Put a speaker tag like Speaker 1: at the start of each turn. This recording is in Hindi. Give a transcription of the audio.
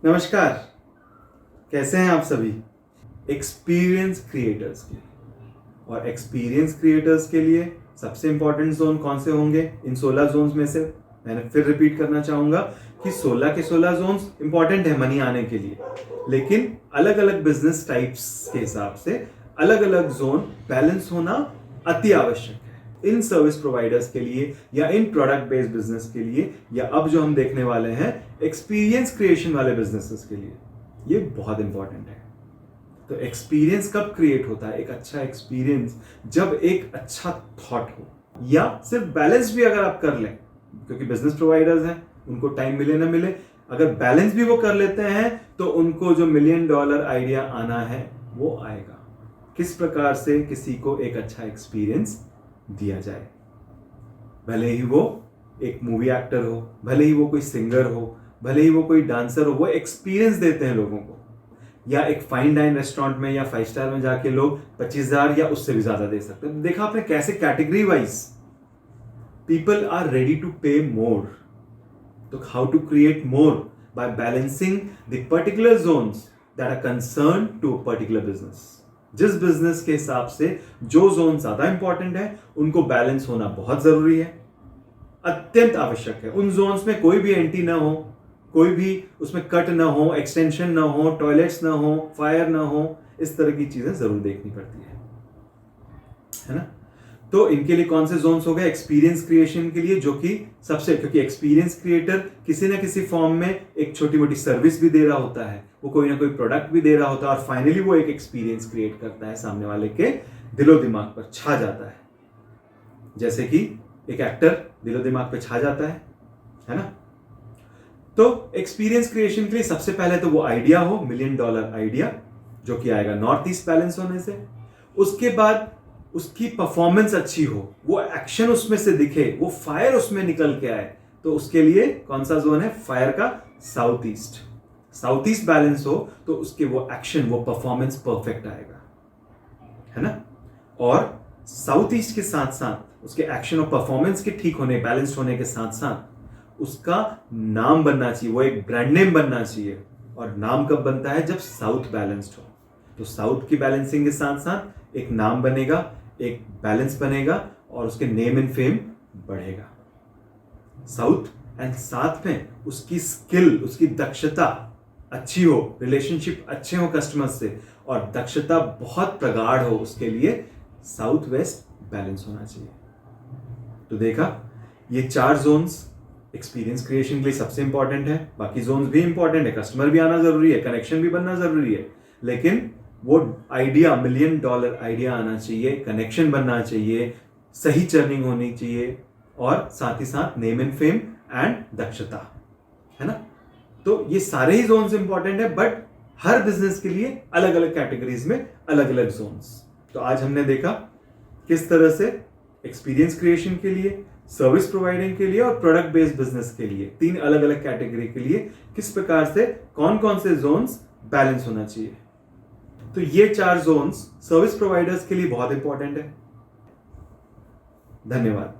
Speaker 1: नमस्कार, कैसे हैं आप सभी। एक्सपीरियंस क्रिएटर्स के लिए और एक्सपीरियंस क्रिएटर्स के लिए सबसे इंपॉर्टेंट जोन कौन से होंगे? इन 16 जोन्स में से मैंने फिर रिपीट करना चाहूंगा कि 16 के 16 जोन्स इंपॉर्टेंट है मनी आने के लिए, लेकिन अलग अलग बिजनेस टाइप्स के हिसाब से अलग अलग जोन बैलेंस होना अति आवश्यक है। इन सर्विस प्रोवाइडर्स के लिए या इन प्रोडक्ट बेस्ड बिजनेस के लिए या अब जो हम देखने वाले हैं एक्सपीरियंस क्रिएशन वाले बिजनेसेस के लिए ये बहुत इंपॉर्टेंट है। तो एक्सपीरियंस कब क्रिएट होता है? एक अच्छा एक्सपीरियंस जब एक अच्छा थॉट हो या सिर्फ बैलेंस भी अगर आप कर लें, क्योंकि बिजनेस प्रोवाइडर्स हैं, उनको टाइम मिले ना मिले, अगर बैलेंस भी वो कर लेते हैं तो उनको जो $1 मिलियन आइडिया आना है वो आएगा। किस प्रकार से किसी को एक अच्छा एक्सपीरियंस दिया जाए, भले ही वो एक मूवी एक्टर हो, भले ही वो कोई सिंगर हो, भले ही वो कोई डांसर हो, वो एक्सपीरियंस देते हैं लोगों को। या एक फाइन डाइन रेस्टोरेंट में या 5 स्टार में जाके लोग 25,000 या उससे भी ज्यादा दे सकते हैं। देखा आपने कैसे category wise people are ready to pay more. तो how to create more? By balancing the particular zones that are concern to a particular business. जिस बिजनेस के हिसाब से जो जोन ज्यादा इंपॉर्टेंट है उनको बैलेंस होना बहुत जरूरी है, अत्यंत आवश्यक है। उन जोन्स में कोई भी एंटी ना हो, कोई भी उसमें कट ना हो, एक्सटेंशन ना हो, टॉयलेट्स ना हो, फायर ना हो, इस तरह की चीजें जरूर देखनी पड़ती है ना। तो इनके लिए कौन से जोन्स हो गए? एक्सपीरियंस क्रिएशन के लिए, जो कि सबसे, क्योंकि एक्सपीरियंस क्रिएटर किसी ना किसी फॉर्म में एक छोटी मोटी सर्विस भी दे रहा होता है, वो कोई ना कोई प्रोडक्ट भी दे रहा होता है, और फाइनली वो एक एक्सपीरियंस क्रिएट करता है, सामने वाले के दिलो दिमाग पर छा जाता है। जैसे कि एक एक्टर दिलो दिमाग पर छा जाता है ना। तो एक्सपीरियंस क्रिएशन के लिए सबसे पहले तो वो आइडिया हो, $1 मिलियन आइडिया, जो कि आएगा नॉर्थ ईस्ट बैलेंस होने से। उसके बाद उसकी परफॉर्मेंस अच्छी हो, वो एक्शन उसमें से दिखे, वो फायर उसमें निकल के आए, तो उसके लिए कौन सा जोन है? फायर का south east. South east balance हो तो उसके वो एक्शन, वो परफॉर्मेंस परफेक्ट आएगा, है ना। और साउथ ईस्ट के साथ साथ उसके एक्शन और परफॉर्मेंस के ठीक होने, बैलेंस्ड होने के साथ साथ उसका नाम बनना चाहिए, वो एक ब्रांड नेम बनना चाहिए। और नाम कब बनता है? जब साउथ बैलेंस्ड हो। तो साउथ की बैलेंसिंग के साथ साथ एक नाम बनेगा, एक बैलेंस बनेगा, और उसके नेम एंड फेम बढ़ेगा। साउथ एंड साथ में उसकी स्किल, उसकी दक्षता अच्छी हो, रिलेशनशिप अच्छे हो कस्टमर से, और दक्षता बहुत प्रगाढ़ हो, उसके लिए साउथ वेस्ट बैलेंस होना चाहिए। तो देखा, ये 4 जोन्स एक्सपीरियंस क्रिएशन के लिए सबसे इंपॉर्टेंट है। बाकी जोन्स भी इंपॉर्टेंट है, कस्टमर भी आना जरूरी है, कनेक्शन भी बनना जरूरी है, लेकिन वो आइडिया, $1 मिलियन आइडिया आना चाहिए, कनेक्शन बनना चाहिए, सही चर्निंग होनी चाहिए, और साथ ही साथ नेम एंड फेम एंड दक्षता, है ना। तो ये सारे ही जोन्स इंपॉर्टेंट है, बट हर बिजनेस के लिए अलग अलग कैटेगरीज में अलग अलग जोन्स। तो आज हमने देखा किस तरह से एक्सपीरियंस क्रिएशन के लिए, सर्विस प्रोवाइडिंग के लिए और प्रोडक्ट बेस्ड बिजनेस के लिए, 3 अलग अलग कैटेगरी के लिए किस प्रकार से कौन कौन से जोन्स बैलेंस होना चाहिए। तो ये 4 जोन्स सर्विस प्रोवाइडर्स के लिए बहुत इंपॉर्टेंट है। धन्यवाद।